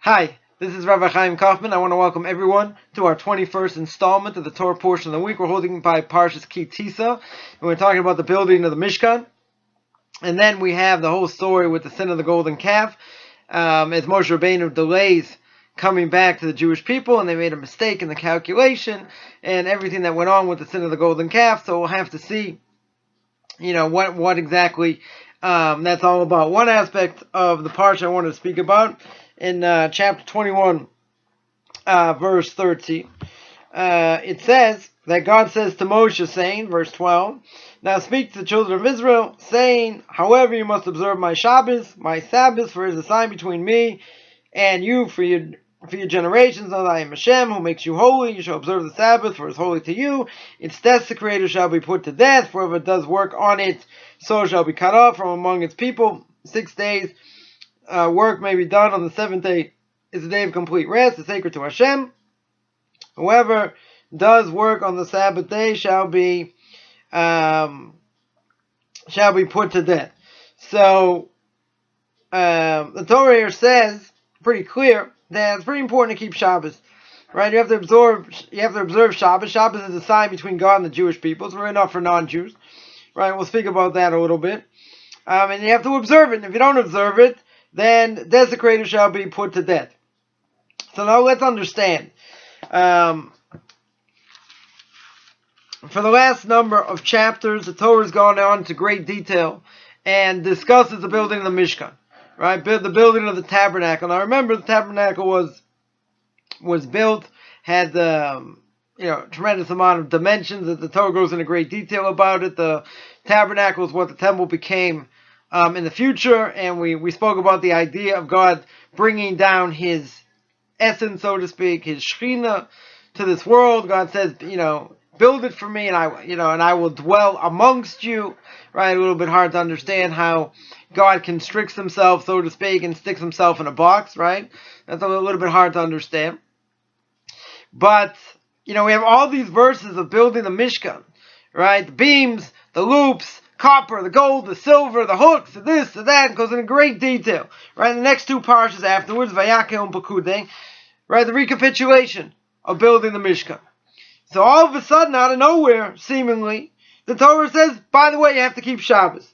Hi, this is Rabbi Chaim Coffman. I want to welcome everyone to our 21st installment of the Torah portion of the week. We're holding by Parshas Ki Tisa, and we're talking about the building of the Mishkan. And then we have the whole story with the sin of the golden calf, as Moshe Rabbeinu delays coming back to the Jewish people, and they made a mistake in the calculation, and everything that went on with the sin of the golden calf. So we'll have to see, what exactly that's all about. One aspect of the parsha I wanted to speak about in chapter 21, verse 30, it says that God says to Moshe, saying, verse 12, "Now speak to the children of Israel, saying, however, you must observe my Shabbos, my Sabbath, for it is a sign between me and you for your generations. Know that I am Hashem, who makes you holy. You shall observe the Sabbath, for it is holy to you. Its desecrator shall be put to death. For whoever does work on it, so shall be cut off from among its people. 6 days work may be done. On the seventh day is a day of complete rest. It's sacred to Hashem. Whoever does work on the Sabbath day shall be put to death." So the Torah here says pretty clear that it's pretty important to keep Shabbos, right? You have to observe Shabbos. Shabbos is a sign between God and the Jewish people. It's really not for non-Jews, right? We'll speak about that a little bit. And you have to observe it. And if you don't observe it, then desecrator shall be put to death. So now let's understand. For the last number of chapters, the Torah has gone on into great detail and discusses the building of the Mishkan, right? The building of the tabernacle. Now remember, the tabernacle was built, had tremendous amount of dimensions that the Torah goes into great detail about it. The tabernacle is what the temple became in the future, and we spoke about the idea of God bringing down His essence, so to speak, His Shekhinah to this world. God says, build it for me, and I will dwell amongst you. Right? A little bit hard to understand how God constricts Himself, so to speak, and sticks Himself in a box. Right? That's a little bit hard to understand. But we have all these verses of building the Mishkan, right? The beams, the loops, copper, the gold, the silver, the hooks, the this, the that. It goes into great detail. Right? The next two parshas afterwards, Vayakel and Pekudei, right? The recapitulation of building the Mishkan. So all of a sudden, out of nowhere, seemingly, the Torah says, by the way, you have to keep Shabbos.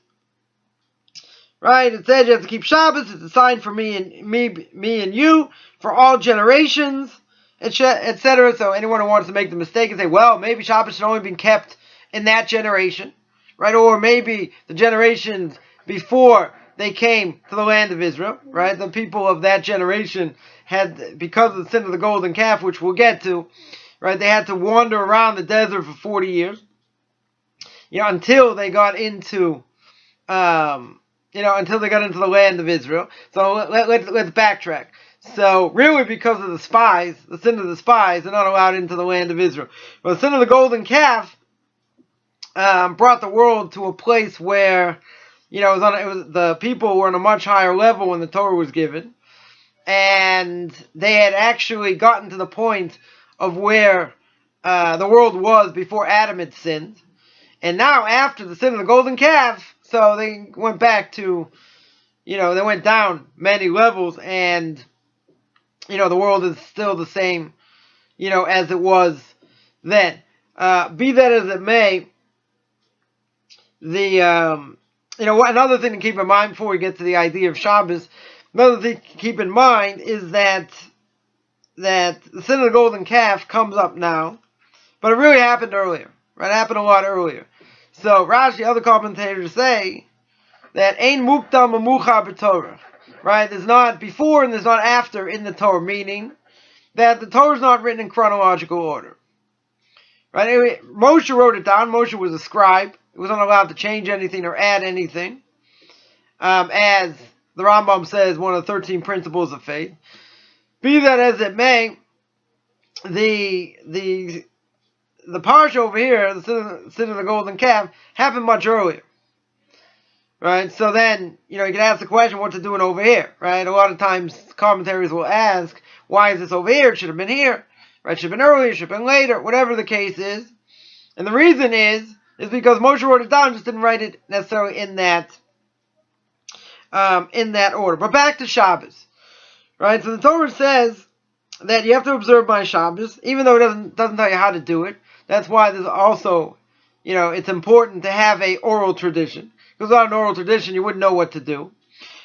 Right? It says you have to keep Shabbos. It's a sign for me and you, for all generations, etc. So anyone who wants to make the mistake and say, well, maybe Shabbos should only been kept in that generation, right? Or maybe the generations before they came to the land of Israel, right? The people of that generation had, because of the sin of the golden calf, which we'll get to, right? They had to wander around the desert for 40 years, until they got into, until they got into the land of Israel. So let's backtrack. So really, because of the spies, the sin of the spies, they're not allowed into the land of Israel. But the sin of the golden calf brought the world to a place where, the people were on a much higher level when the Torah was given, and they had actually gotten to the point of where the world was before Adam had sinned. And now, after the sin of the golden calf, so they went back to, they went down many levels, and, the world is still the same, as it was then. Be that as it may, another thing to keep in mind before we get to the idea of Shabbos, another thing to keep in mind is that the sin of the golden calf comes up now, but it really happened earlier. Right? It happened a lot earlier. So Rashi, other commentators say that Ein Muktam Amucha b'Torah. Right? There's not before and there's not after in the Torah, meaning that the Torah is not written in chronological order. Right? Anyway, Moshe wrote it down. Moshe was a scribe. He wasn't allowed to change anything or add anything. As the Rambam says, one of the 13 principles of faith. Be that as it may, the parsha over here, the sin of the golden calf, happened much earlier. Right? So then, you can ask the question, what's it doing over here? Right? A lot of times, commentaries will ask, why is this over here? It should have been here. Right? It should have been earlier, it should have been later, whatever the case is. And the reason is because Moshe wrote it down, just didn't write it necessarily in that order. But back to Shabbos. Right? So the Torah says that you have to observe my Shabbos, even though it doesn't tell you how to do it. That's why there's also, it's important to have a oral tradition. Because without an oral tradition, you wouldn't know what to do.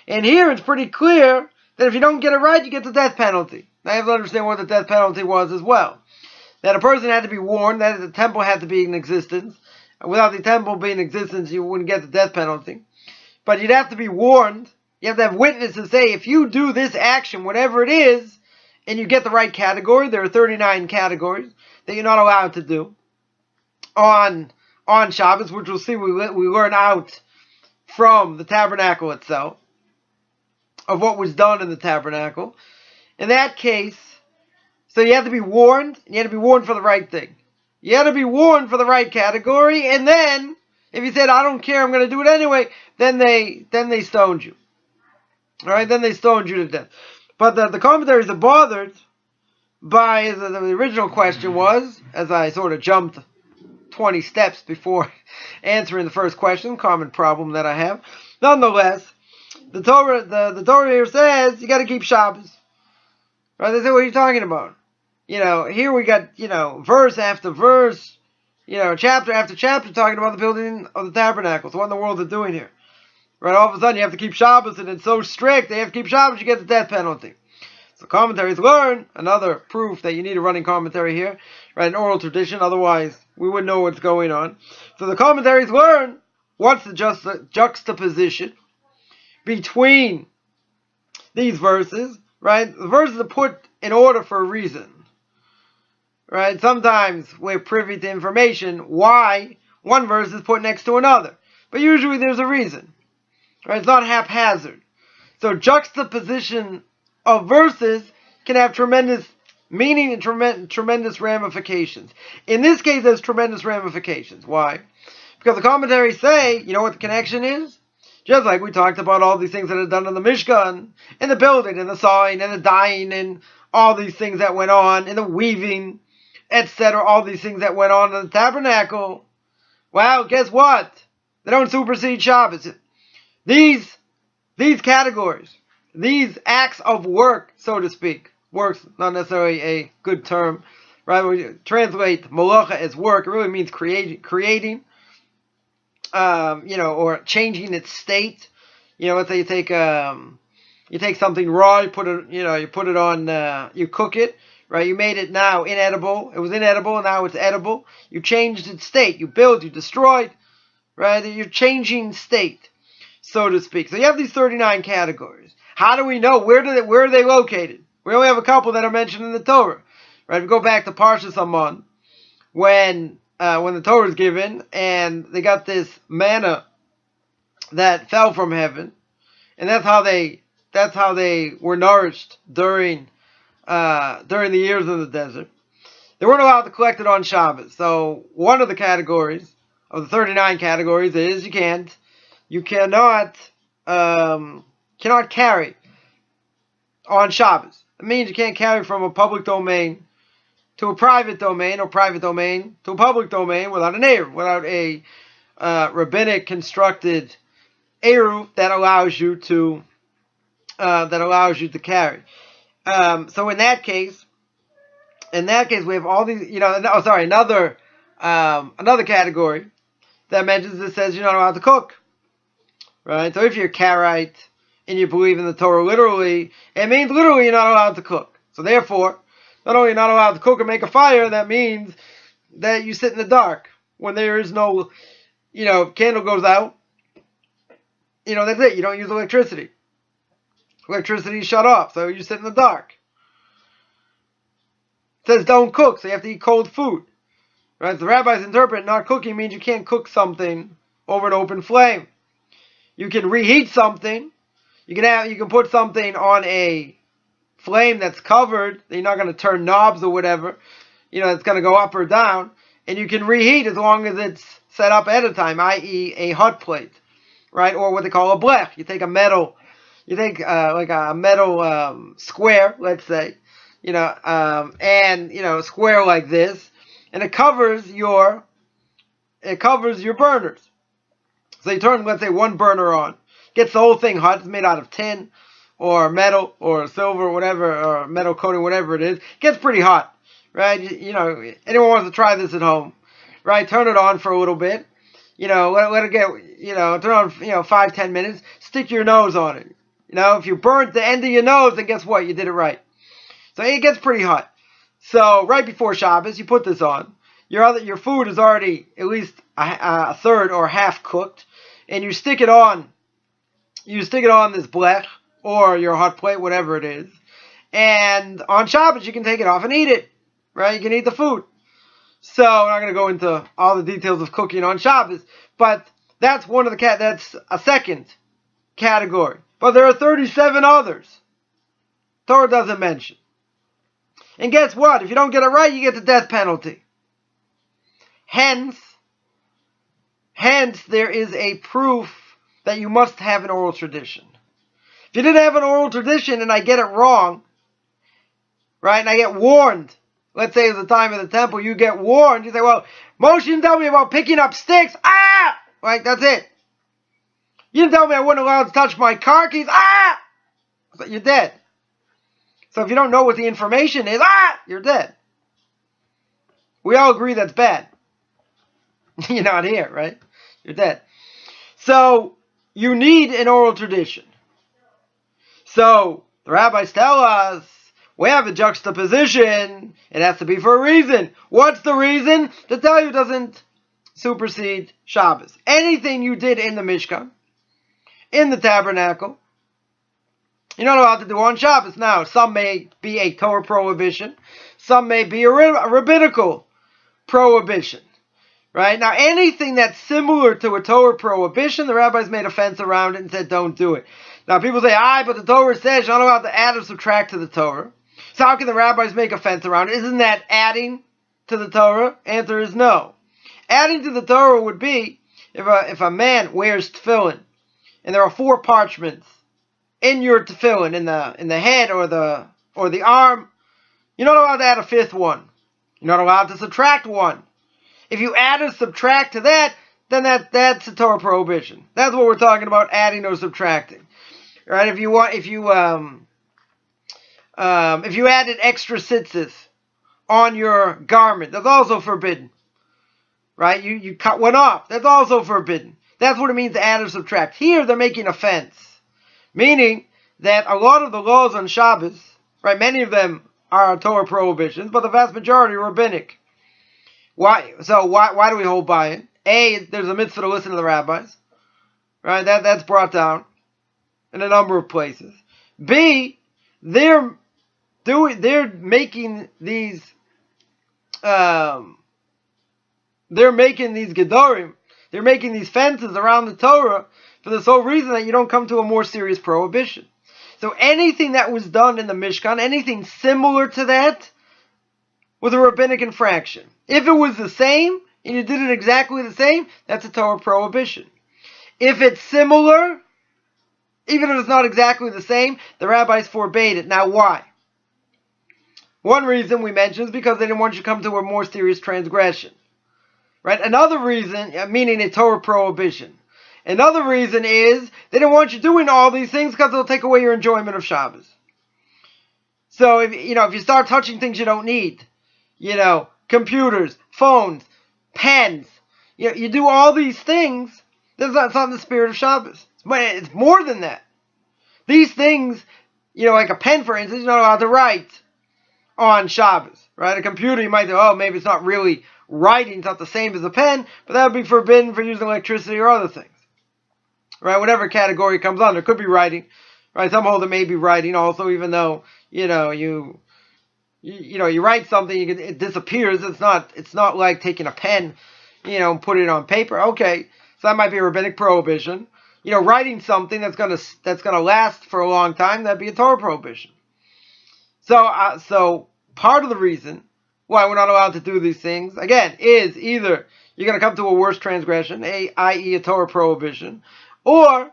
And here it's pretty clear that if you don't get it right, you get the death penalty. Now you have to understand what the death penalty was as well. That a person had to be warned, that the temple had to be in existence. Without the temple being in existence, you wouldn't get the death penalty. But you'd have to be warned. You have to have witnesses say, if you do this action, whatever it is, and you get the right category, there are 39 categories that you're not allowed to do on Shabbos, which we'll see we learn out from the tabernacle itself, of what was done in the tabernacle. In that case, so you have to be warned, and you have to be warned for the right thing. You had to be warned for the right category, and then, if you said, I don't care, I'm going to do it anyway, then they stoned you. Alright, then they stoned you to death. But the commentaries are bothered by, the original question was, as I sort of jumped 20 steps before answering the first question, common problem that I have. Nonetheless, the Torah here says, you got to keep Shabbos. Right, they say, what are you talking about? Here we got, verse after verse, chapter after chapter talking about the building of the tabernacle. So what in the world are they doing here? Right, all of a sudden you have to keep Shabbos, and it's so strict, they have to keep Shabbos, you get the death penalty. So commentaries learn, another proof that you need a running commentary here, right, an oral tradition, otherwise we wouldn't know what's going on. So the commentaries learn, what's the juxtaposition between these verses, right? The verses are put in order for a reason. Right? Sometimes we're privy to information why one verse is put next to another. But usually there's a reason. Right? It's not haphazard. So juxtaposition of verses can have tremendous meaning and tremendous ramifications. In this case, there's tremendous ramifications. Why? Because the commentaries say, you know what the connection is? Just like we talked about all these things that are done in the Mishkan, in the building, in the sawing, and the dyeing, and all these things that went on, in the weaving, etc., all these things that went on in the tabernacle. Well, guess what? They don't supersede Shabbos. These categories, these acts of work, so to speak, work's not necessarily a good term, right? We translate malacha as work. It really means creating, or changing its state. Let's say you take something raw, you put it on, you cook it, right? You made it now inedible. It was inedible, and now it's edible. You changed its state. You built, you destroyed, right? You're changing state, so to speak. So you have these 39 categories. How do we know? Where are they located? We only have a couple that are mentioned in the Torah, right? We go back to Parshas Aman, when the Torah is given, and they got this manna that fell from heaven, and that's how they were nourished during the years in the desert. They weren't allowed to collect it on Shabbos. So one of the categories of the 39 categories is you cannot carry on Shabbos. It means you can't carry from a public domain to a private domain, or private domain to a public domain without an eruv, without a rabbinic constructed eruv that allows you to carry. So in that case, we have all these. Another category that mentions it says you're not allowed to cook. Right. So if you're a Karaite and you believe in the Torah literally, it means literally you're not allowed to cook. So therefore, not only are you not allowed to cook or make a fire, that means that you sit in the dark when there is no, candle goes out. That's it. You don't use electricity. Electricity is shut off, so you sit in the dark. It says don't cook, so you have to eat cold food. Right? The rabbis interpret not cooking means you can't cook something over an open flame. You can reheat something. You can put something on a flame that's covered. You're not going to turn knobs or whatever. It's going to go up or down. And you can reheat as long as it's set up ahead of time, i.e. a hot plate, right? Or what they call a blech. You take a metal square, let's say, a square like this, and it covers your burners. So you turn, let's say, one burner on, gets the whole thing hot. It's made out of tin or metal or silver, whatever, or metal coating, whatever it is, gets pretty hot, right? Anyone wants to try this at home, right? Turn it on for a little bit, let it get, turn on, 5-10 minutes, stick your nose on it. If you burnt the end of your nose, then guess what? You did it right. So it gets pretty hot. So right before Shabbos, you put this on. Your food is already at least a third or half cooked, and you stick it on. You stick it on this blech or your hot plate, whatever it is. And on Shabbos, you can take it off and eat it, right? You can eat the food. So I'm not going to go into all the details of cooking on Shabbos, but that's that's a second category. But there are 37 others Torah doesn't mention. And guess what? If you don't get it right, you get the death penalty. Hence, there is a proof that you must have an oral tradition. If you didn't have an oral tradition and I get it wrong, right, and I get warned, let's say it's the time of the temple, you get warned, you say, well, Moshe didn't tell me about picking up sticks, right, that's it. You didn't tell me I wasn't allowed to touch my car keys, so you're dead. So if you don't know what the information is, you're dead. We all agree that's bad. You're not here, right? You're dead. So you need an oral tradition. So the rabbis tell us we have a juxtaposition. It has to be for a reason. What's the reason? To tell you it doesn't supersede Shabbos. Anything you did in the Mishkan, in the tabernacle, you're not allowed to do on Shabbos. Now, some may be a Torah prohibition. Some may be a rabbinical prohibition. Right? Now, anything that's similar to a Torah prohibition, the rabbis made a fence around it and said, don't do it. Now, people say, but the Torah says you're not allowed to add or subtract to the Torah. So how can the rabbis make a fence around it? Isn't that adding to the Torah? Answer is no. Adding to the Torah would be if a man wears tefillin, and there are 4 parchments in your tefillin, in the head or the arm, you're not allowed to add a 5th one. You're not allowed to subtract one. If you add or subtract to that, then that's a Torah prohibition. That's what we're talking about, adding or subtracting. Right? If you added extra tzitzis on your garment, that's also forbidden. Right? You cut one off, that's also forbidden. That's what it means to add or subtract. Here they're making a fence, meaning that a lot of the laws on Shabbos, right, many of them are Torah prohibitions, but the vast majority are rabbinic. Why? So why do we hold by it? A, there's a mitzvah to listen to the rabbis, right? That's brought down in a number of places. B, they're making these gedorim, they're making these fences around the Torah for the sole reason that you don't come to a more serious prohibition. So anything that was done in the Mishkan, anything similar to that, was a rabbinic infraction. If it was the same, and you did it exactly the same, that's a Torah prohibition. If it's similar, even if it's not exactly the same, the rabbis forbade it. Now why? One reason we mentioned is because they didn't want you to come to a more serious transgression. Right? Another reason, meaning a Torah prohibition. Another reason is they didn't want you doing all these things because it'll take away your enjoyment of Shabbos. So if you start touching things you don't need, computers, phones, pens, you do all these things, that's not in the spirit of Shabbos. It's more than that. These things, like a pen, for instance, you're not allowed to write on Shabbos, right? A computer, you might think, maybe it's not really writing, it's not the same as a pen, but that would be forbidden for using electricity or other things, right? Whatever category it comes on, there could be writing, right? Some hold it may be writing also, even though, you write something, it disappears. It's not like taking a pen, and put it on paper. Okay, so that might be a rabbinic prohibition. Writing something that's gonna last for a long time, that'd be a Torah prohibition. So part of the reason why we're not allowed to do these things, again, is either you're gonna come to a worse transgression, i.e. a Torah prohibition, or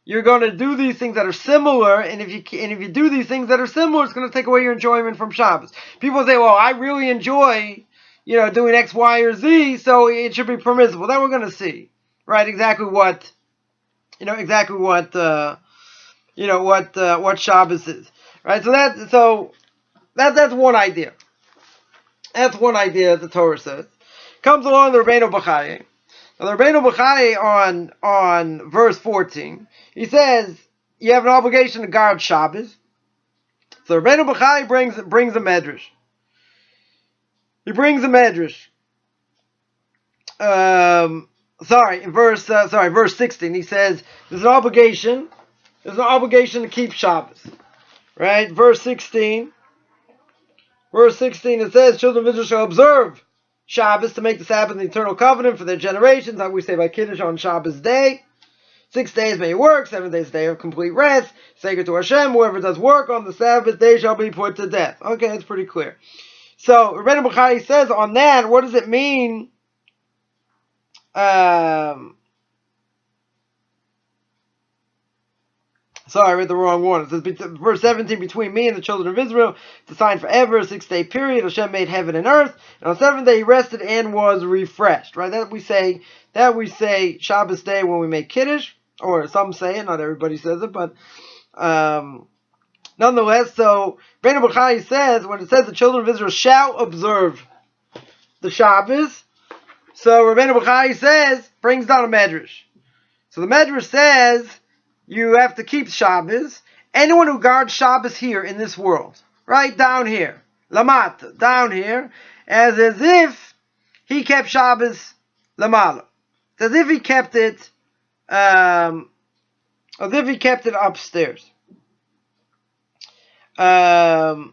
you're going to do these things that are similar, and if you do these things that are similar, it's going to take away your enjoyment from Shabbos. People say, well, I really enjoy, doing X, Y, or Z, so it should be permissible. Then we're going to see, right, exactly what what Shabbos is, right? So that's one idea. That's one idea the Torah says. Comes along the Rabbeinu Bachai. Now the Rabbeinu Bachai on verse 14, he says you have an obligation to guard Shabbos. So Rabbeinu Bachai brings a medrash. He brings a medrash. Verse 16. He says there's an obligation to keep Shabbos, right? Verse 16. It says children of Israel shall observe Shabbos to make the Sabbath an eternal covenant for their generations, like we say by Kiddush on Shabbos day. 6 days may you work, 7 days a day of complete rest, sacred to Hashem. Whoever does work on the Sabbath day shall be put to death. Okay, that's pretty clear. So Rabbeinu Bachai says on that, what does it mean? Sorry, I read the wrong one. It says, verse 17, between me and the children of Israel, it's a sign forever, a 6-day period. Hashem made heaven and earth, and on the 7th day he rested and was refreshed. Right? That we say Shabbos day when we make Kiddush, or some say it, not everybody says it, but nonetheless, so Rabbeinu Bachai says, when it says the children of Israel shall observe the Shabbos, so Rabbeinu Bachai says, brings down a medrash. So the medrash says, you have to keep Shabbos. Anyone who guards Shabbos here in this world, right down here, Lamata, down here, as if he kept Shabbos Lamala. As if he kept it, upstairs. Now,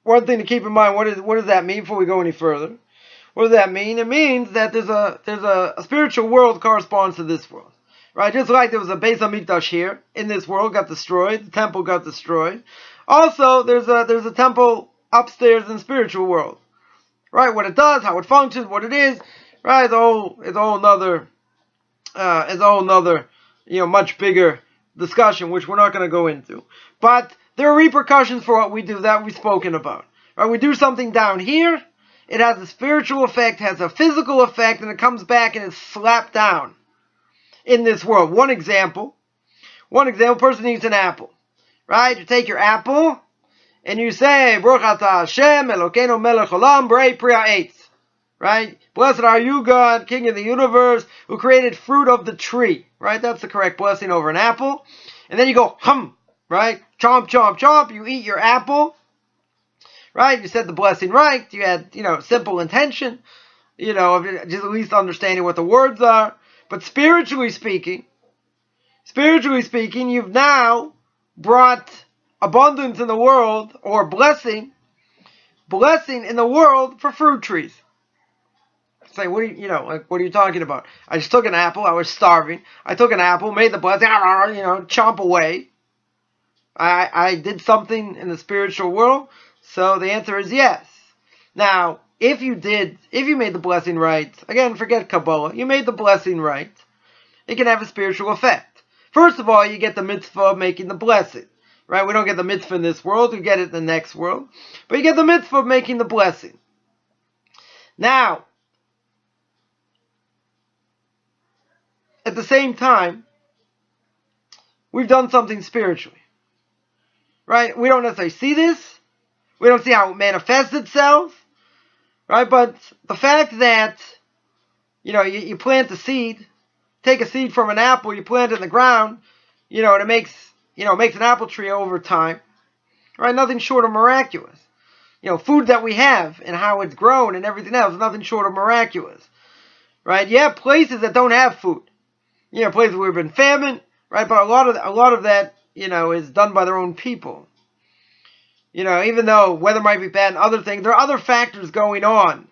one thing to keep in mind, what does that mean before we go any further? What does that mean? It means that there's a spiritual world corresponds to this world, right? Just like there was a Beis Hamikdash here in this world got destroyed, the temple got destroyed. Also, there's a temple upstairs in the spiritual world, right? What it does, how it functions, what it is, right? It's a whole another much bigger discussion, which we're not going to go into. But there are repercussions for what we do that we've spoken about. Right? We do something down here. It has a spiritual effect, has a physical effect, and it comes back and is slapped down in this world. One example, person eats an apple, right? You take your apple, and you say, Baruch atah Hashem, Elokeinu melech olam, borei pri ha'etz, right? Blessed are you, God, King of the universe, who created fruit of the tree, right? That's the correct blessing over an apple. And then you go, hum, right? Chomp, chomp, chomp, you eat your apple. Right? You said the blessing right. You had, simple intention, just at least understanding what the words are. But spiritually speaking, you've now brought abundance in the world, or blessing in the world for fruit trees. Say, what are you talking about? I just took an apple. I was starving. I took an apple, made the blessing, chomp away. I did something in the spiritual world. So the answer is yes. Now, if you made the blessing right, again, forget Kabbalah, you made the blessing right, it can have a spiritual effect. First of all, you get the mitzvah of making the blessing, right? We don't get the mitzvah in this world, we get it in the next world, but you get the mitzvah of making the blessing. Now, at the same time, we've done something spiritually, right? We don't necessarily see this. We don't see how it manifests itself, right? But the fact that, you plant a seed, take a seed from an apple, you plant it in the ground, and it makes an apple tree over time, right? Nothing short of miraculous. Food that we have and how it's grown and everything else, nothing short of miraculous, right? You have places that don't have food, places where we've been famine, right? But a lot of that, is done by their own people. Even though weather might be bad and other things, there are other factors going on,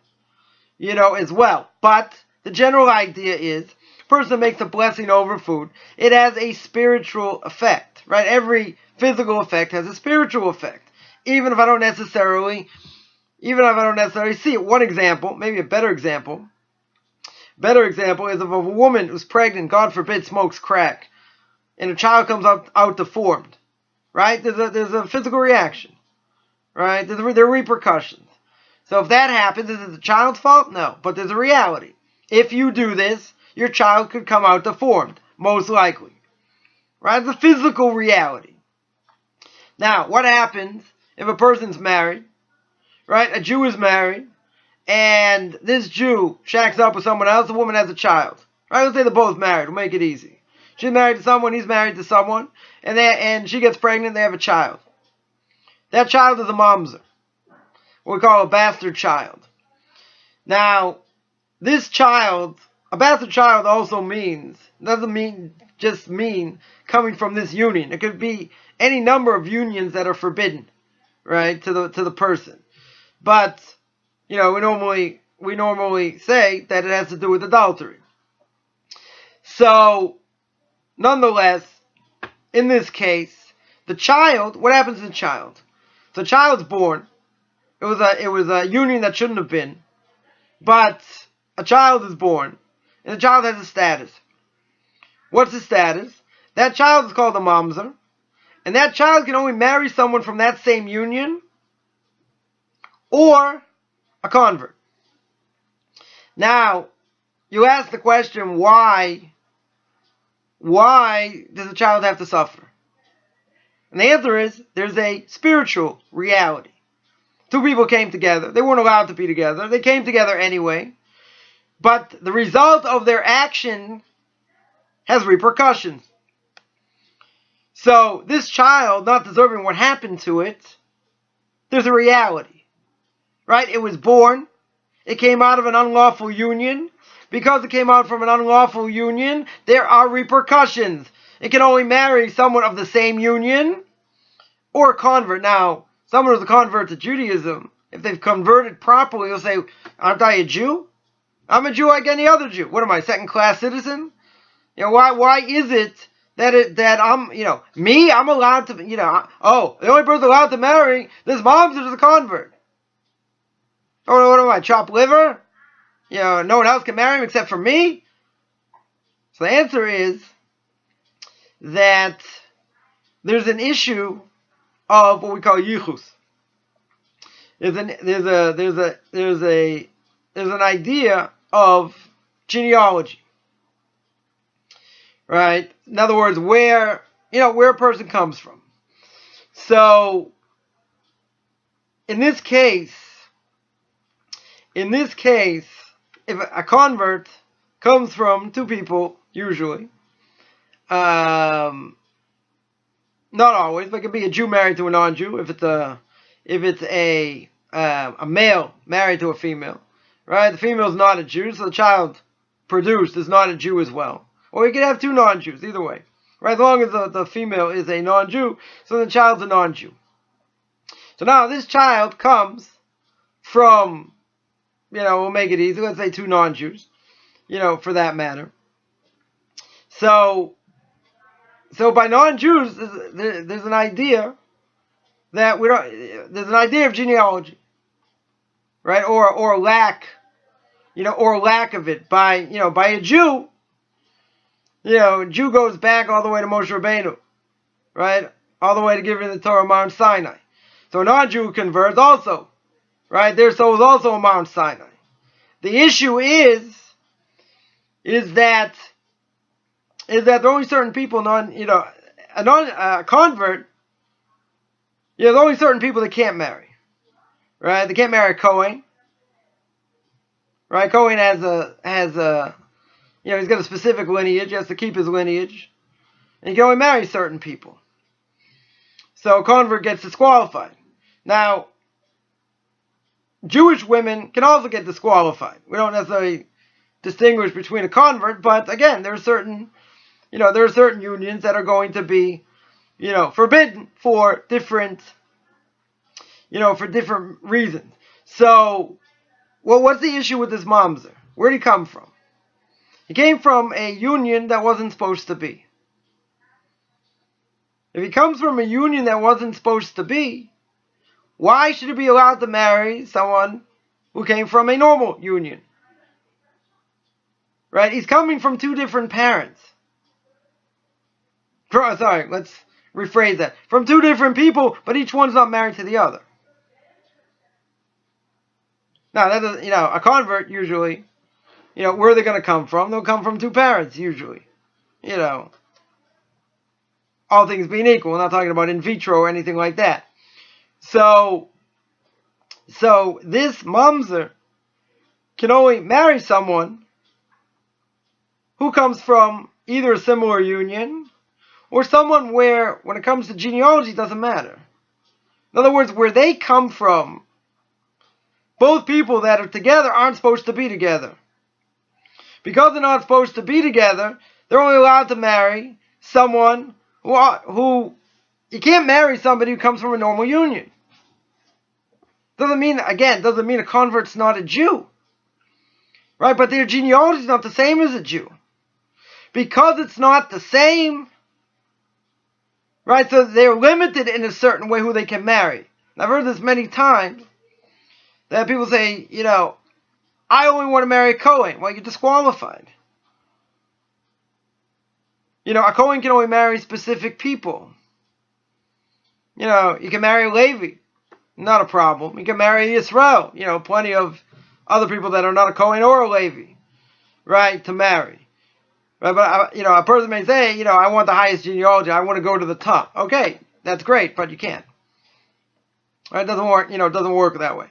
as well. But the general idea is, person makes a blessing over food, it has a spiritual effect, right? Every physical effect has a spiritual effect, even if I don't necessarily see it. One example, maybe a better example is if a woman who's pregnant, God forbid, smokes crack, and a child comes out deformed, right? There's a physical reaction. Right? There are repercussions. So if that happens, is it the child's fault? No. But there's a reality. If you do this, your child could come out deformed. most likely. Right? It's a physical reality. Now, what happens if a person's married? Right? A Jew is married, and this Jew shacks up with someone else, the woman has a child. Right? Let's say they're both married, we'll make it easy. She's married to someone, he's married to someone, and she gets pregnant, they have a child. That child is a mamzer, what we call a bastard child. Now, this child, a bastard child also doesn't just mean coming from this union. It could be any number of unions that are forbidden, right, to the person. But, we normally say that it has to do with adultery. So, nonetheless, in this case, the child, what happens to the child? So, the child's born. It was a union that shouldn't have been, but a child is born, and the child has a status. What's the status? That child is called a mamzer, and that child can only marry someone from that same union or a convert. Now, you ask the question, why does the child have to suffer? And the answer is, there's a spiritual reality. Two people came together. They weren't allowed to be together. They came together anyway. But the result of their action has repercussions. So, this child, not deserving what happened to it, there's a reality. Right? It was born. It came out of an unlawful union. Because it came out from an unlawful union, there are repercussions. It can only marry someone of the same union or a convert. Now, someone who's a convert to Judaism, if they've converted properly, they'll say, aren't I a Jew? I'm a Jew like any other Jew. What am I, second-class citizen? Why is it that I'm, I'm allowed to, the only person allowed to marry this mom's is a convert. Oh, what am I, chopped liver? No one else can marry him except for me? So the answer is that there's an issue of what we call yichus. There's an idea of genealogy, right? In other words, where a person comes from. So, in this case, if a convert comes from two people, usually, not always, but it could be a Jew married to a non-Jew. If it's a male married to a female, right? The female is not a Jew, so the child produced is not a Jew as well. Or you could have two non-Jews, either way, right? As long as the female is a non-Jew, so the child's a non-Jew. So now this child comes from, we'll make it easy. Let's say two non-Jews, for that matter. So by non-Jews, there's an idea that there's an idea of genealogy, right? Or lack, or lack of it by a Jew. A Jew goes back all the way to Moshe Rabbeinu, right? All the way to giving the Torah Mount Sinai. So a non-Jew converts also, right? Their soul is also a Mount Sinai. The issue is that there are only certain people, a convert, there's only certain people that can't marry, right? They can't marry a Kohen, right? Kohen has a he's got a specific lineage, he has to keep his lineage, and he can only marry certain people. So a convert gets disqualified. Now, Jewish women can also get disqualified. We don't necessarily distinguish between a convert, but again, there are certain unions that are going to be, forbidden for different reasons. So, what's the issue with this mamzer? Where did he come from? He came from a union that wasn't supposed to be. If he comes from a union that wasn't supposed to be, why should he be allowed to marry someone who came from a normal union? Right? He's coming from two different parents. Let's rephrase that. From two different people, but each one's not married to the other. Now, that is, a convert usually, where are they going to come from? They'll come from two parents, usually. you know, all things being equal. We're not talking about in vitro or anything like that. So this mamzer can only marry someone who comes from either a similar union or someone where, when it comes to genealogy, it doesn't matter. In other words, where they come from, both people that are together aren't supposed to be together. Because they're not supposed to be together, they're only allowed to marry someone who you can't marry somebody who comes from a normal union. Doesn't mean a convert's not a Jew. Right? But their genealogy is not the same as a Jew. Because it's not the same, right? So they're limited in a certain way who they can marry. And I've heard this many times, that people say, you know, I only want to marry a Kohen. Well, you're disqualified. You know, a Kohen can only marry specific people. You know, you can marry a Levi. Not a problem. You can marry Yisrael. You know, plenty of other people that are not a Kohen or a Levi, right, to marry. Right, but, you know, a person may say, you know, I want the highest genealogy. I want to go to the top. Okay, that's great, but you can't. Right, it doesn't work, you know, it doesn't work that way.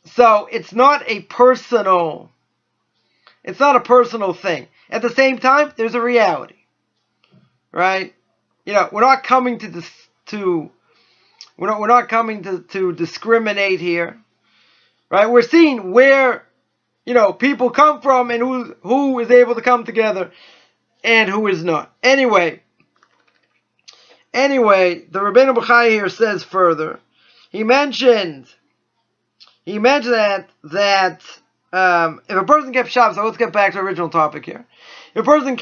So it's not a personal thing. At the same time, there's a reality, right? You know, we're not coming to discriminate here, right? We're seeing where, you know, people come from and who is able to come together and who is not. Anyway, the Rabbeinu Bachai here says further. He mentioned that if a person kept Shabbos, so let's get back to the original topic here. If a person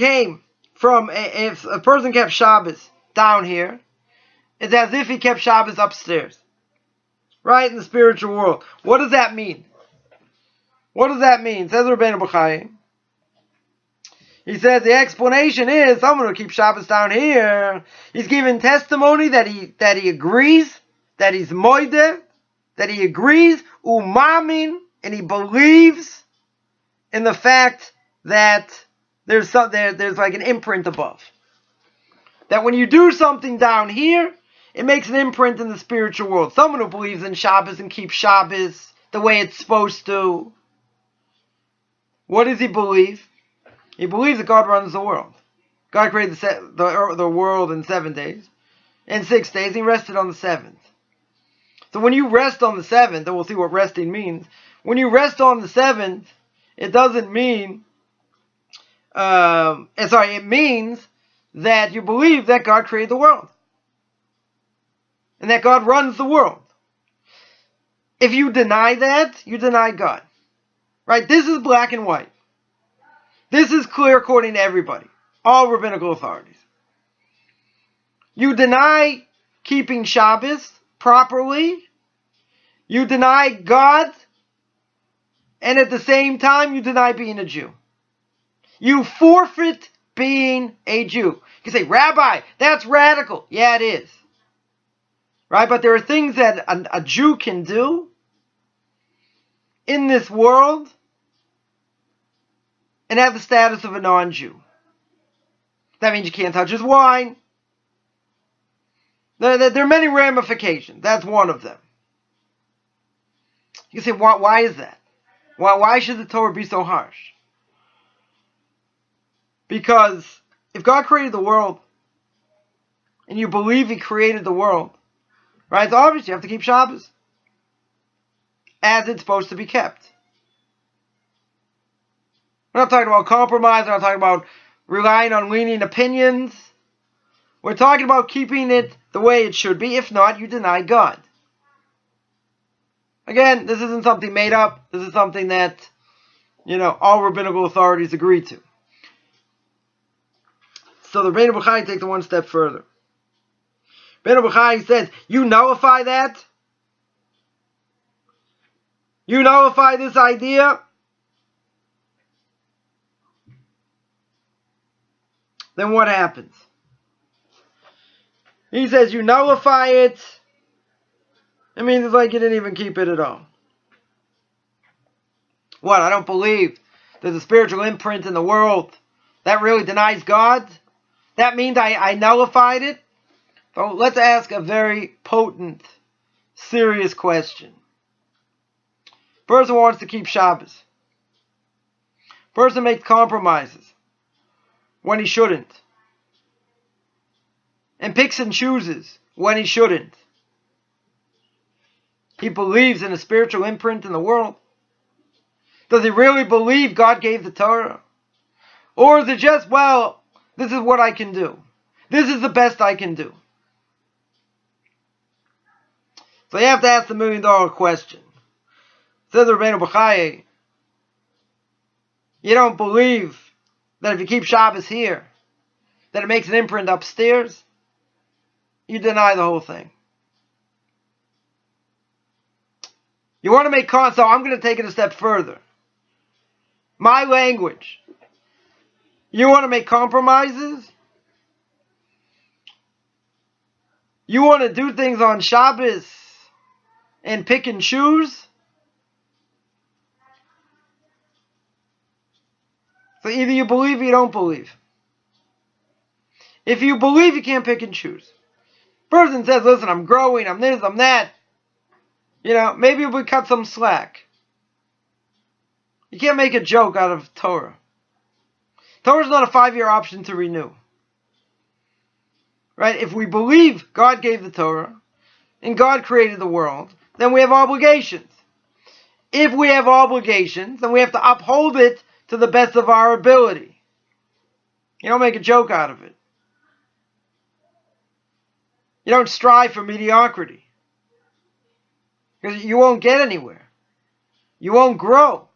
kept Shabbos down here, it's as if he kept Shabbos upstairs, right, in the spiritual world. What does that mean? Says Rabbeinu Bachai. He says the explanation is someone who keeps Shabbos down here, he's giving testimony that he agrees, that he's moideh, that he agrees, umamin, and he believes in the fact that there's like an imprint above. That when you do something down here, it makes an imprint in the spiritual world. Someone who believes in Shabbos and keeps Shabbos the way it's supposed to. What does he believe? He believes that God runs the world. God created the world in 7 days. In 6 days, he rested on the seventh. So when you rest on the seventh, and we'll see what resting means. When you rest on the seventh, it doesn't mean, it means that you believe that God created the world. And that God runs the world. If you deny that, you deny God. Right? This is black and white. This is clear according to everybody. All rabbinical authorities. You deny keeping Shabbos properly. You deny God. And at the same time, you deny being a Jew. You forfeit being a Jew. You can say, Rabbi, that's radical. Yeah, it is. Right? But there are things that a Jew can do in this world and have the status of a non-Jew. That means you can't touch his wine. There are many ramifications. That's one of them. You can say, why is that? Why should the Torah be so harsh? Because if God created the world, and you believe he created the world, right, it's obvious you have to keep Shabbos as it's supposed to be kept. We're not talking about compromise. We're not talking about relying on lenient opinions. We're talking about keeping it the way it should be. If not, you deny God. Again, this isn't something made up. This is something that, all rabbinical authorities agree to. So the Rabbeinu Bachai takes it one step further. Rabbeinu Bachai says, you nullify that? You nullify this idea? Then what happens? He says, you nullify it. It means it's like you didn't even keep it at all. What? I don't believe there's a spiritual imprint in the world That really denies God? That means I nullified it? So let's ask a very potent, serious question. Person wants to keep Shabbos. Person makes compromises when he shouldn't. And picks and chooses when he shouldn't. He believes in a spiritual imprint in the world. Does he really believe God gave the Torah? Or is it just, well, this is what I can do. This is the best I can do. So you have to ask the $1 million question. Says Rabbi Chaim, you don't believe that if you keep Shabbos here, that it makes an imprint upstairs? You deny the whole thing. You want to make so I'm going to take it a step further. My language. You want to make compromises? You want to do things on Shabbos and pick and choose? So either you believe or you don't believe. If you believe, you can't pick and choose. Person says, listen, I'm growing, I'm this, I'm that. Maybe we cut some slack. You can't make a joke out of Torah. Torah's not a 5-year option to renew. Right? If we believe God gave the Torah and God created the world, then we have obligations. If we have obligations, then we have to uphold it to the best of our ability. You don't make a joke out of it. You don't strive for mediocrity. Because you won't get anywhere. You won't grow.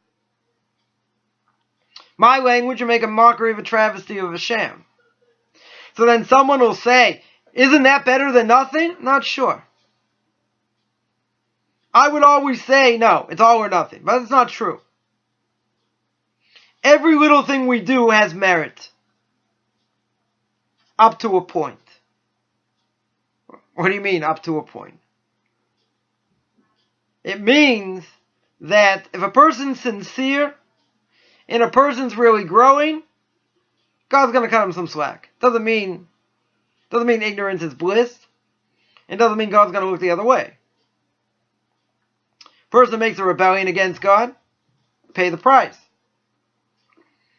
My language will make a mockery of a travesty of Hashem. So then someone will say, isn't that better than nothing? Not sure. I would always say, no, it's all or nothing. But it's not true. Every little thing we do has merit. Up to a point. What do you mean, up to a point? It means that if a person's sincere and a person's really growing, God's going to cut him some slack. Doesn't mean ignorance is bliss. It doesn't mean God's going to look the other way. Person makes a rebellion against God, pay the price.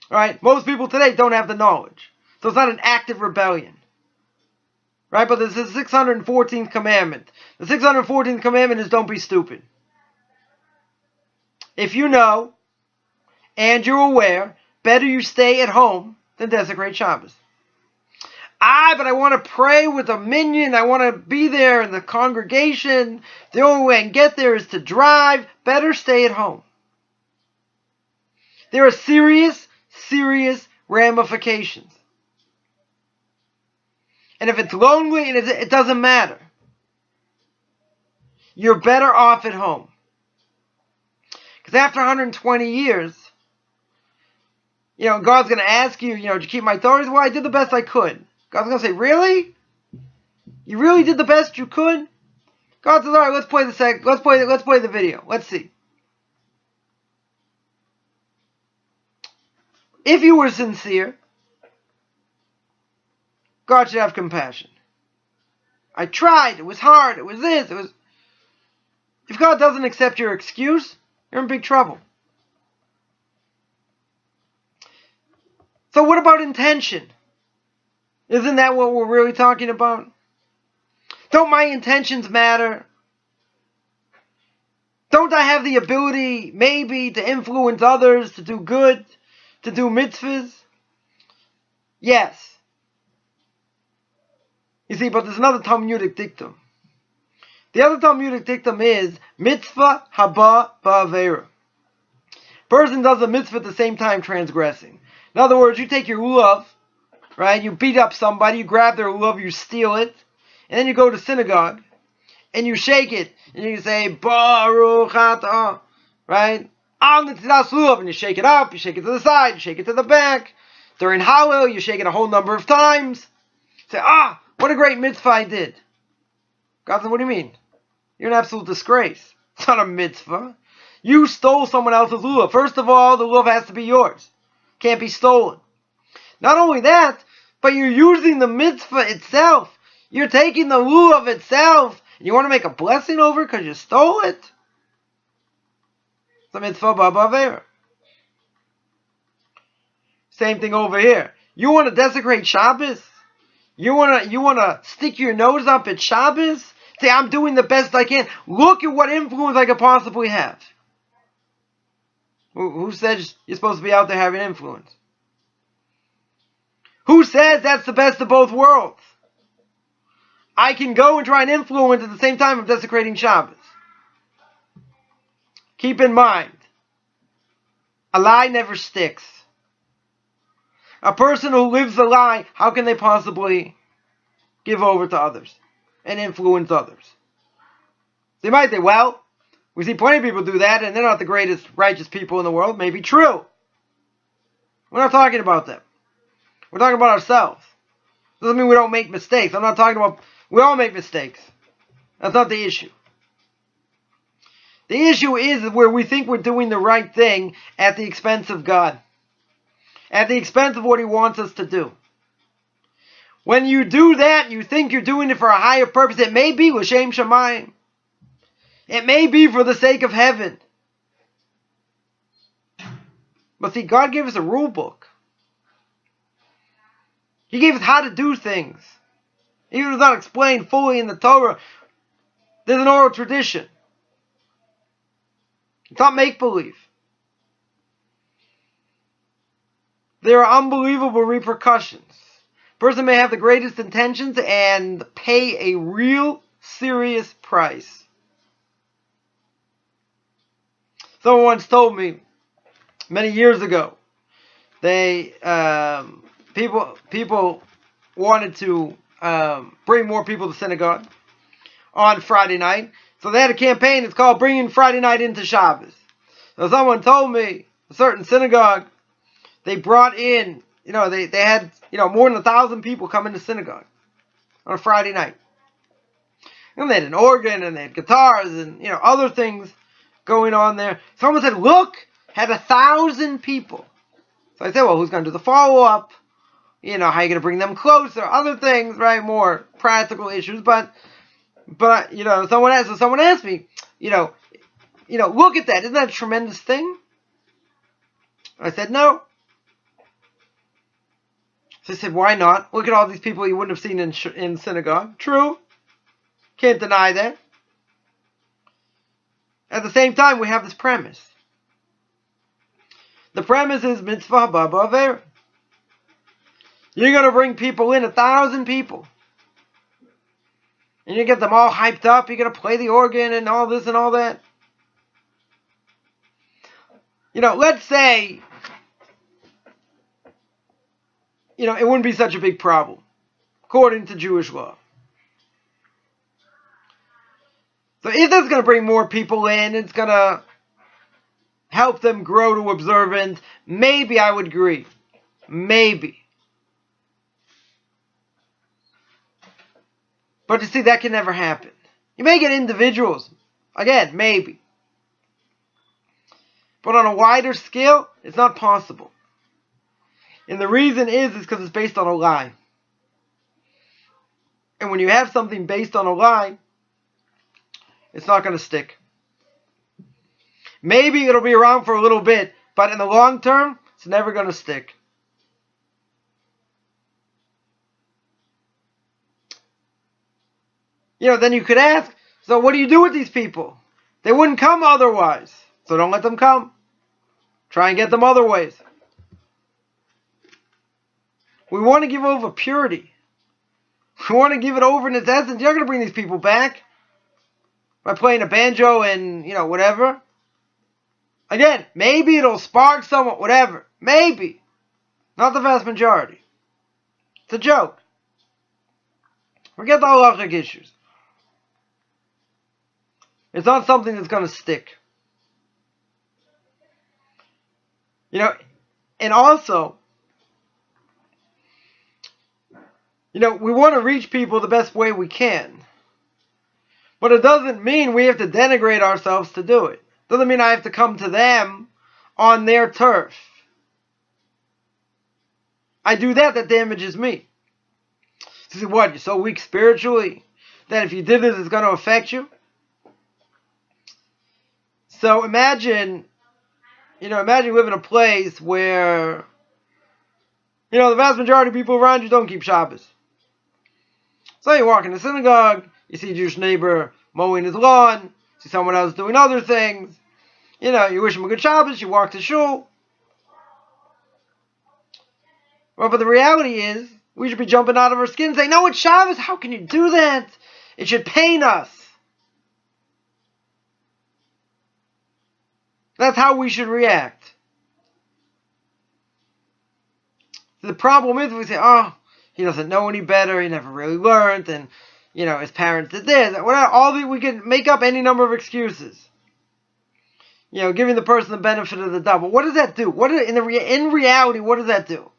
Alright, most people today don't have the knowledge. So it's not an active rebellion. Right, but this is the 614th commandment. The 614th commandment is don't be stupid. If you know, and you're aware, better you stay at home than desecrate Shabbos. But I want to pray with a minyan. I want to be there in the congregation. The only way I can get there is to drive. Better stay at home. There are serious ramifications. And if it's lonely, and it doesn't matter. You're better off at home. Because after 120 years, God's going to ask you, did you keep my Torah? Well, I did the best I could. God's going to say, really? You really did the best you could? God says, all right, let's play the video. Let's see. If you were sincere, God should have compassion. I tried. It was hard. It was this. It was. If God doesn't accept your excuse, you're in big trouble. So what about intention? Isn't that what we're really talking about? Don't my intentions matter? Don't I have the ability, maybe, to influence others, to do good, to do mitzvahs? Yes. You see, but there's another Talmudic dictum. The other Talmudic dictum is mitzvah haba ba'avera. Person does a mitzvah at the same time transgressing. In other words, you take your lulav, right? You beat up somebody, you grab their lulav, you steal it, and then you go to synagogue, and you shake it, and you say, Baruch atah, right? Al netilas lulav, and you shake it up, you shake it to the side, you shake it to the back. During Hallel, you shake it a whole number of times. Say, what a great mitzvah I did. God said, what do you mean? You're an absolute disgrace. It's not a mitzvah. You stole someone else's lulav. First of all, the lulav has to be yours. Can't be stolen. Not only that, but you're using the mitzvah itself. You're taking the lulav itself. You want to make a blessing over it because you stole it? It's a mitzvah ba'avera. Same thing over here. You want to desecrate Shabbos? You want to stick your nose up at Shabbos? Say, I'm doing the best I can. Look at what influence I could possibly have. Who says you're supposed to be out there having influence? Who says that's the best of both worlds? I can go and try and influence at the same time of desecrating Shabbos. Keep in mind, a lie never sticks. A person who lives a lie, how can they possibly give over to others and influence others? They might say, well, we see plenty of people do that and they're not the greatest righteous people in the world. Maybe true. We're not talking about them. We're talking about ourselves. Doesn't mean we don't make mistakes. I'm not talking about, we all make mistakes. That's not the issue. The issue is where we think we're doing the right thing at the expense of God. At the expense of what He wants us to do. When you do that, you think you're doing it for a higher purpose. It may be l'shem shamayim. It may be for the sake of heaven. But see, God gave us a rule book. He gave us how to do things. Even if it's not explained fully in the Torah, there's an oral tradition. It's not make-believe. There are unbelievable repercussions. A person may have the greatest intentions and pay a real serious price. Someone once told me many years ago, people wanted to bring more people to synagogue on Friday night. So they had a campaign. It's called Bringing Friday Night into Shabbos. So someone told me a certain synagogue, they brought in, they had, more than 1,000 people come into synagogue on a Friday night. And they had an organ and they had guitars and, other things going on there. Someone said, look, had 1,000 people. So I said, well, who's going to do the follow-up? How are you going to bring them closer? Other things, right? More practical issues. But someone asked me, look at that. Isn't that a tremendous thing? I said, no. So I said, why not? Look at all these people you wouldn't have seen in synagogue. True. Can't deny that. At the same time, we have this premise. The premise is mitzvah ba'avera. You're going to bring people in, 1,000 people. And you get them all hyped up. You're going to play the organ and all this and all that. Let's say, it wouldn't be such a big problem, according to Jewish law. So if that's going to bring more people in, it's going to help them grow to observant, maybe I would agree. Maybe. But you see, that can never happen. You may get individuals. Again, maybe. But on a wider scale, it's not possible. And the reason is because it's based on a lie. And when you have something based on a lie, it's not going to stick. Maybe it'll be around for a little bit, but in the long term, it's never going to stick. Then you could ask, so what do you do with these people? They wouldn't come otherwise. So don't let them come. Try and get them other ways. We want to give over purity. We want to give it over in its essence. You're not going to bring these people back by playing a banjo and, whatever. Again, maybe it'll spark somewhat, whatever. Maybe. Not the vast majority. It's a joke. Forget the halachic issues. It's not something that's going to stick. And also, we want to reach people the best way we can. But it doesn't mean we have to denigrate ourselves to do it. Doesn't mean I have to come to them on their turf. I do that, that damages me. So you say, what, you're so weak spiritually that if you did this, it's going to affect you? So imagine you live in a place where, the vast majority of people around you don't keep Shabbos. So you walk in the synagogue, you see a Jewish neighbor mowing his lawn, see someone else doing other things. You wish him a good Shabbos, you walk to shul. Well, but the reality is, we should be jumping out of our skin and saying, no, it's Shabbos, how can you do that? It should pain us. That's how we should react. The problem is, we say, oh, he doesn't know any better, he never really learned, and, his parents did this. We can make up any number of excuses. Giving the person the benefit of the doubt. But what does that do? In reality, what does that do?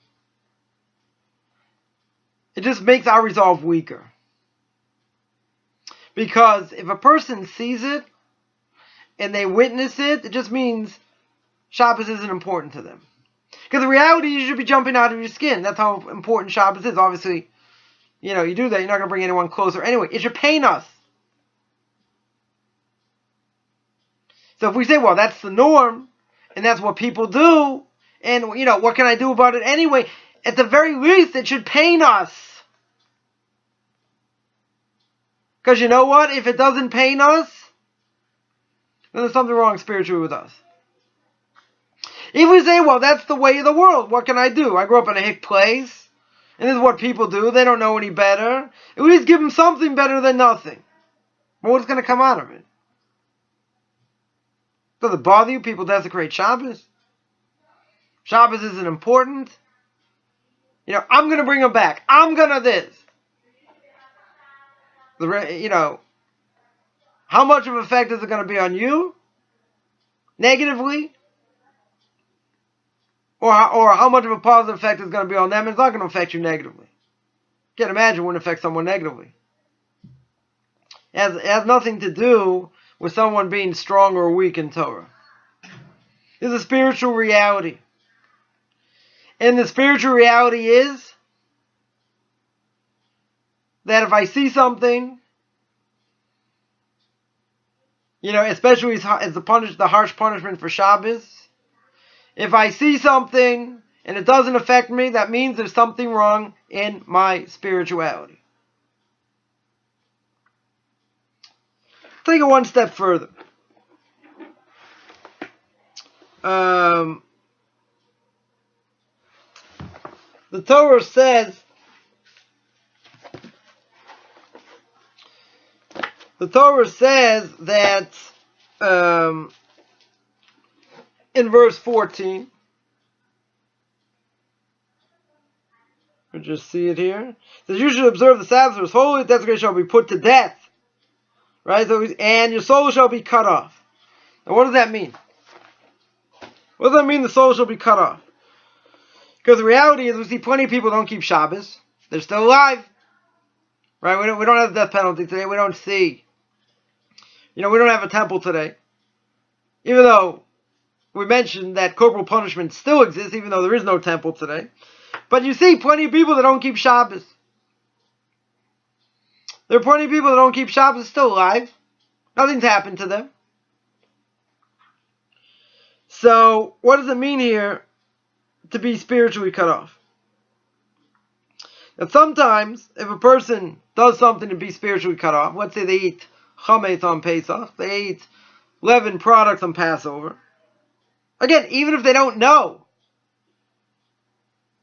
It just makes our resolve weaker. Because if a person sees it, and they witness it, it just means Shabbos isn't important to them. Because the reality, you should be jumping out of your skin. That's how important Shabbos is. Obviously, you do that, you're not going to bring anyone closer. Anyway, it should pain us. So if we say, well, that's the norm, and that's what people do, and, what can I do about it anyway? At the very least, it should pain us. Because you know what? If it doesn't pain us, then there's something wrong spiritually with us. If we say, well, that's the way of the world, what can I do? I grew up in a hick place, and this is what people do. They don't know any better. At least give them something better than nothing. But what's going to come out of it? Does it bother you? People desecrate Shabbos. Shabbos isn't important. I'm going to bring them back. I'm going to this. How much of an effect is it going to be on you? Negatively? Or how much of a positive effect is going to be on them? It's not going to affect you negatively. Can't imagine it wouldn't affect someone negatively. It has nothing to do with someone being strong or weak in Torah. It's a spiritual reality. And the spiritual reality is that if I see something, especially as the harsh punishment for Shabbos, if I see something and it doesn't affect me, that means there's something wrong in my spirituality. Take it one step further. The Torah says, that in verse 14, we'll just see it here. It says, you should observe the Sabbath as holy, desecration shall be put to death. Right? And your soul shall be cut off. Now what does that mean? What does that mean the soul shall be cut off? Because the reality is we see plenty of people don't keep Shabbos. They're still alive. Right? We don't have the death penalty today. We don't see. We don't have a temple today. Even though we mentioned that corporal punishment still exists, even though there is no temple today. But you see plenty of people that don't keep Shabbos. There are plenty of people that don't keep Shabbos still alive. Nothing's happened to them. So, what does it mean here to be spiritually cut off? Now, sometimes, if a person does something to be spiritually cut off, let's say they eat chametz on Pesach, they eat leavened products on Passover. Again, even if they don't know,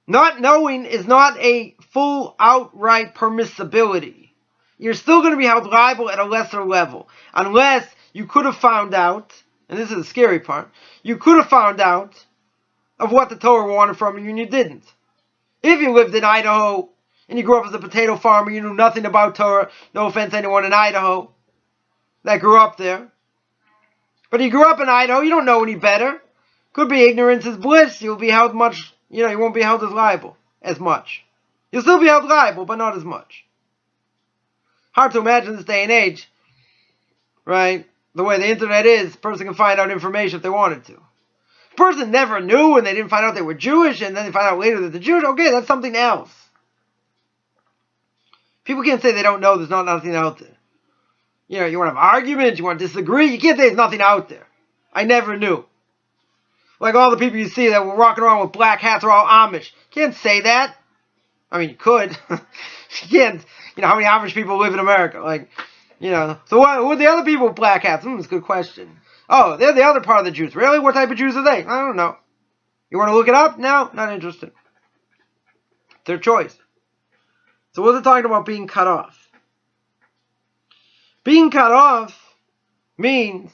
not knowing is not a full outright permissibility. You're still going to be held liable at a lesser level. Unless you could have found out, and this is the scary part, you could have found out of what the Torah wanted from you and you didn't. If you lived in Idaho and you grew up as a potato farmer, you knew nothing about Torah, no offense to anyone in Idaho that grew up there. But you grew up in Idaho, you don't know any better. Could be ignorance is bliss. You'll be held much, you won't be held as liable as much. You'll still be held liable, but not as much. Hard to imagine this day and age, right? The way the internet is, a person can find out information if they wanted to. The person never knew and they didn't find out they were Jewish and then they find out later that they're Jewish. Okay, that's something else. People can't say they don't know there's nothing out there. You know, you want to have arguments, you want to disagree. You can't say there's nothing out there. I never knew. Like all the people you see that were walking around with black hats are all Amish. You can't say that. I mean, you could. You can't. You know, how many Amish people live in America? Like, you know. So who are the other people with black hats? That's a good question. Oh, they're the other part of the Jews. Really? What type of Jews are they? I don't know. You want to look it up? No, not interested. Their choice. So what's it talking about being cut off? Being cut off means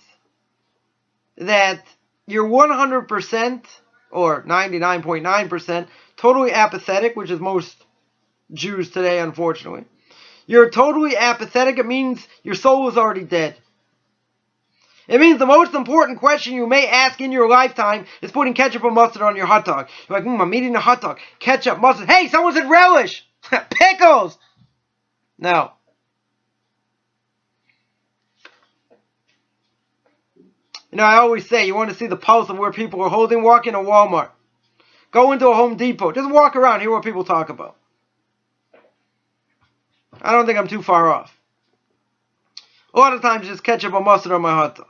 that you're 100% or 99.9% totally apathetic, which is most Jews today, unfortunately. You're totally apathetic. It means your soul is already dead. It means the most important question you may ask in your lifetime is putting ketchup or mustard on your hot dog. You're like, I'm eating a hot dog. Ketchup, mustard. Hey, someone said relish. Pickles. No. You know, I always say, you want to see the pulse of where people are holding, walk into Walmart. Go into a Home Depot. Just walk around, hear what people talk about. I don't think I'm too far off. A lot of times, just ketchup or mustard on my hot dog.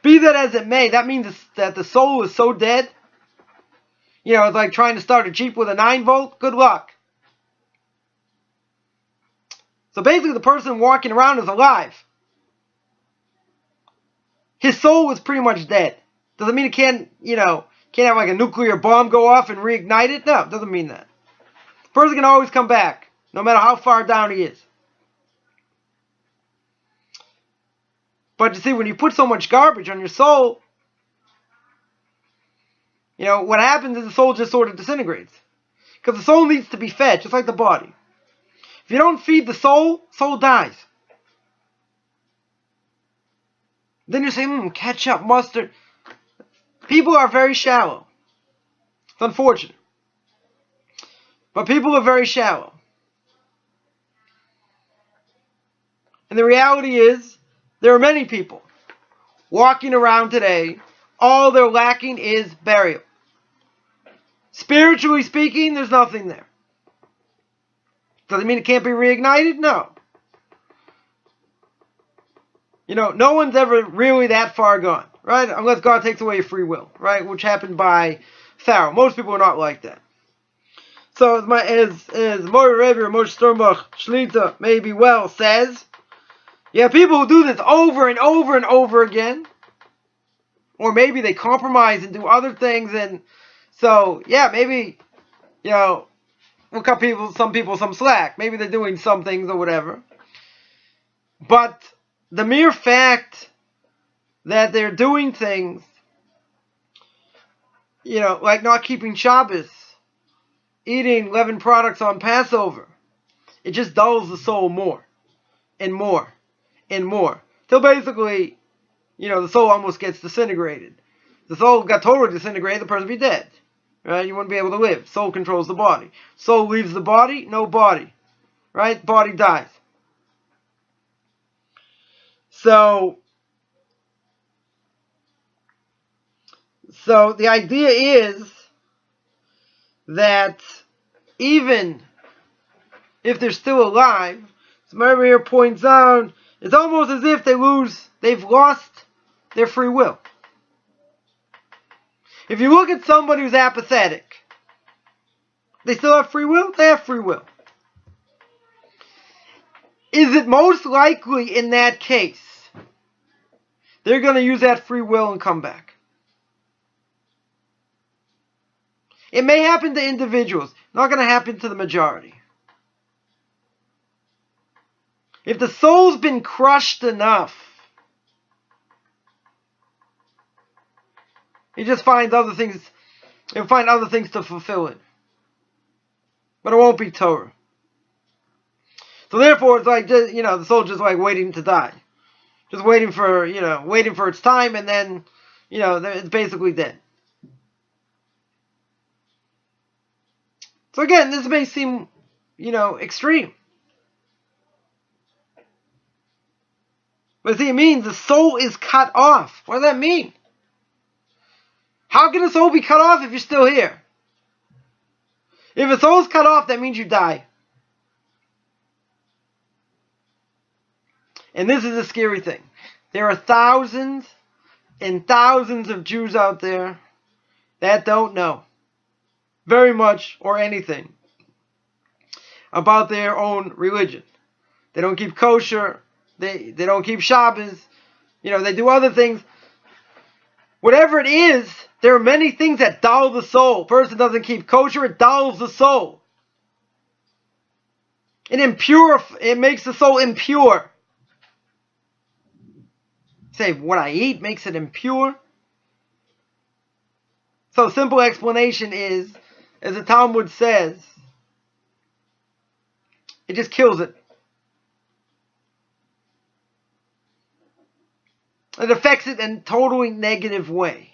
Be that as it may, that means that the soul is so dead. You know, it's like trying to start a Jeep with a 9-volt. Good luck. So basically, the person walking around is alive. His soul is pretty much dead. Doesn't mean it can't have like a nuclear bomb go off and reignite it. No, doesn't mean that. The person can always come back, no matter how far down he is. But you see, when you put so much garbage on your soul, you know, what happens is the soul just sort of disintegrates. Because the soul needs to be fed, just like the body. If you don't feed the soul, soul dies. Then you say, ketchup, mustard. People are very shallow. It's unfortunate. But people are very shallow. And the reality is, there are many people walking around today, all they're lacking is burial. Spiritually speaking, there's nothing there. Does it mean it can't be reignited? No. You know, no one's ever really that far gone, right? Unless God takes away your free will, right? Which happened by Pharaoh. Most people are not like that. So as Mori Rebbe or Moshe Sternbach Shlita maybe well says, you have people who do this over and over and over again. Or maybe they compromise and do other things. And so, yeah, maybe, you know, we'll cut some people some slack. Maybe they're doing some things or whatever. But the mere fact that they're doing things, you know, like not keeping Shabbos, eating leavened products on Passover, it just dulls the soul more and more and more. Till basically, you know, the soul almost gets disintegrated. The soul got totally disintegrated, the person would be dead. Right? You wouldn't be able to live. Soul controls the body. Soul leaves the body, no body. Right? Body dies. So the idea is that even if they're still alive, somebody here points out, it's almost as if they've lost their free will. If you look at somebody who's apathetic, they still have free will? They have free will. Is it most likely in that case they're going to use that free will and come back? It may happen to individuals, not going to happen to the majority. If the soul's been crushed enough, he just finds other things, he'll find other things to fulfill it. But it won't be Torah. So therefore, it's like, you know, the soul just like waiting to die. Just waiting for its time, and then, you know, it's basically dead. So again, this may seem, you know, extreme. But see, it means the soul is cut off. What does that mean? How can a soul be cut off if you're still here? If a soul is cut off, that means you die. And this is a scary thing. There are thousands and thousands of Jews out there that don't know very much or anything about their own religion. They don't keep kosher. They don't keep Shabbos. They do other things. Whatever it is, there are many things that dull the soul. A person doesn't keep kosher, it dulls the soul. It makes the soul impure. Say, what I eat makes it impure? So, simple explanation is, as the Talmud says, it just kills it. It affects it in a totally negative way.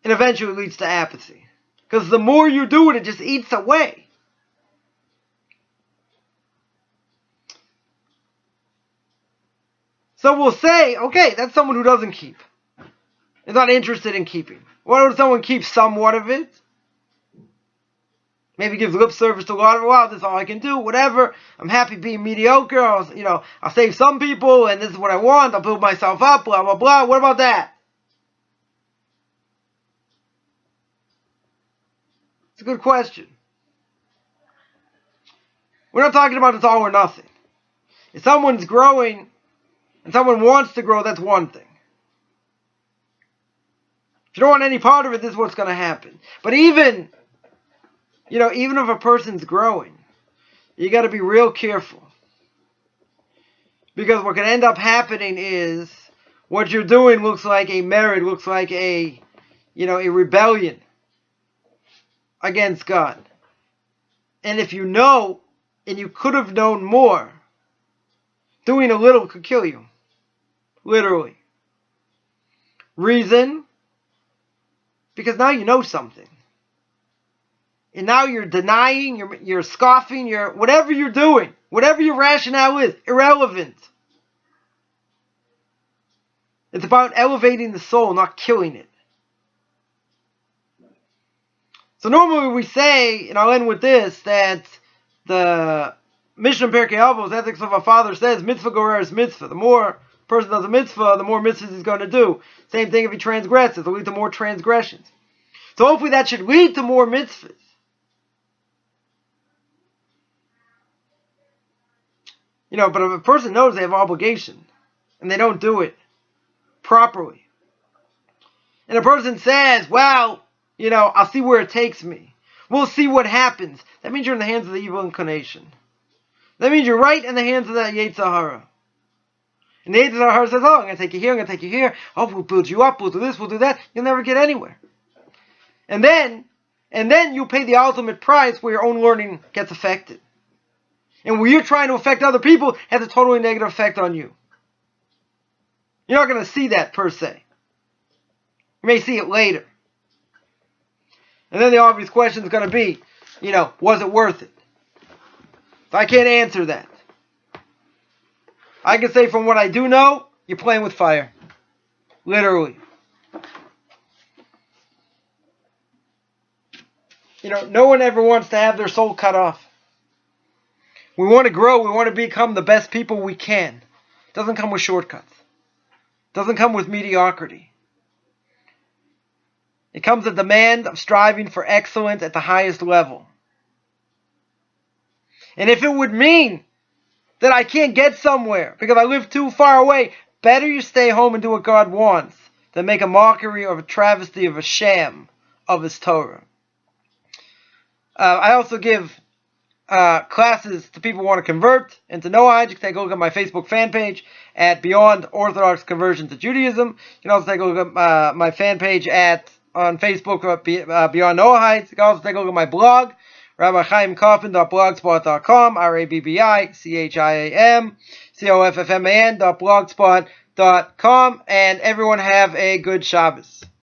And eventually it leads to apathy. Because the more you do it, it just eats away. So we'll say, okay, that's someone who doesn't keep. Is not interested in keeping. What if someone keeps somewhat of it? Maybe gives lip service to a lot of it. Wow, this is all I can do. Whatever. I'm happy being mediocre. I'll save some people, and this is what I want. I'll build myself up. Blah blah blah. What about that? It's a good question. We're not talking about it's all or nothing. If someone's growing and someone wants to grow, that's one thing. If you don't want any part of it, this is what's going to happen. But even if a person's growing, you got to be real careful. Because what can end up happening is what you're doing looks like a merit, looks like a rebellion against God. And if you know, and you could have known more, doing a little could kill you. Literally. Reason? Because now you know something. And now you're denying, you're scoffing, whatever you're doing, whatever your rationale is, irrelevant. It's about elevating the soul, not killing it. So normally we say, and I'll end with this, that the Mishnah in Pirkei Avos, Ethics of a Father, says, mitzvah goreres mitzvah. The more a person does a mitzvah, the more mitzvahs he's going to do. Same thing if he transgresses, it'll lead to more transgressions. So hopefully that should lead to more mitzvahs. But if a person knows they have obligation, and they don't do it properly, and a person says, well, I'll see where it takes me. We'll see what happens. That means you're in the hands of the evil inclination. That means you're right in the hands of that Yetzer Hara. And the Yetzer Hara says, oh, I'm going to take you here, I'm going to take you here. Oh, we'll build you up, we'll do this, we'll do that. You'll never get anywhere. And then you pay the ultimate price where your own learning gets affected. And where you're trying to affect other people has a totally negative effect on you. You're not going to see that per se. You may see it later. And then the obvious question is going to be, was it worth it? So I can't answer that. I can say from what I do know, you're playing with fire. Literally. No one ever wants to have their soul cut off. We want to grow. We want to become the best people we can. It doesn't come with shortcuts. It doesn't come with mediocrity. It comes at the demand of striving for excellence at the highest level. And if it would mean that I can't get somewhere because I live too far away, better you stay home and do what God wants than make a mockery or a travesty of a sham of His Torah. I also give classes to people who want to convert into Noahide. You can take a look at my Facebook fan page at Beyond Orthodox Conversion to Judaism. You can also take a look at my fan page on Facebook at Beyond Noahide. You can also take a look at my blog, Rabbi Chaim Coffman.blogspot.com, RabbiChaimCoffman.blogspot.com, and everyone have a good Shabbos.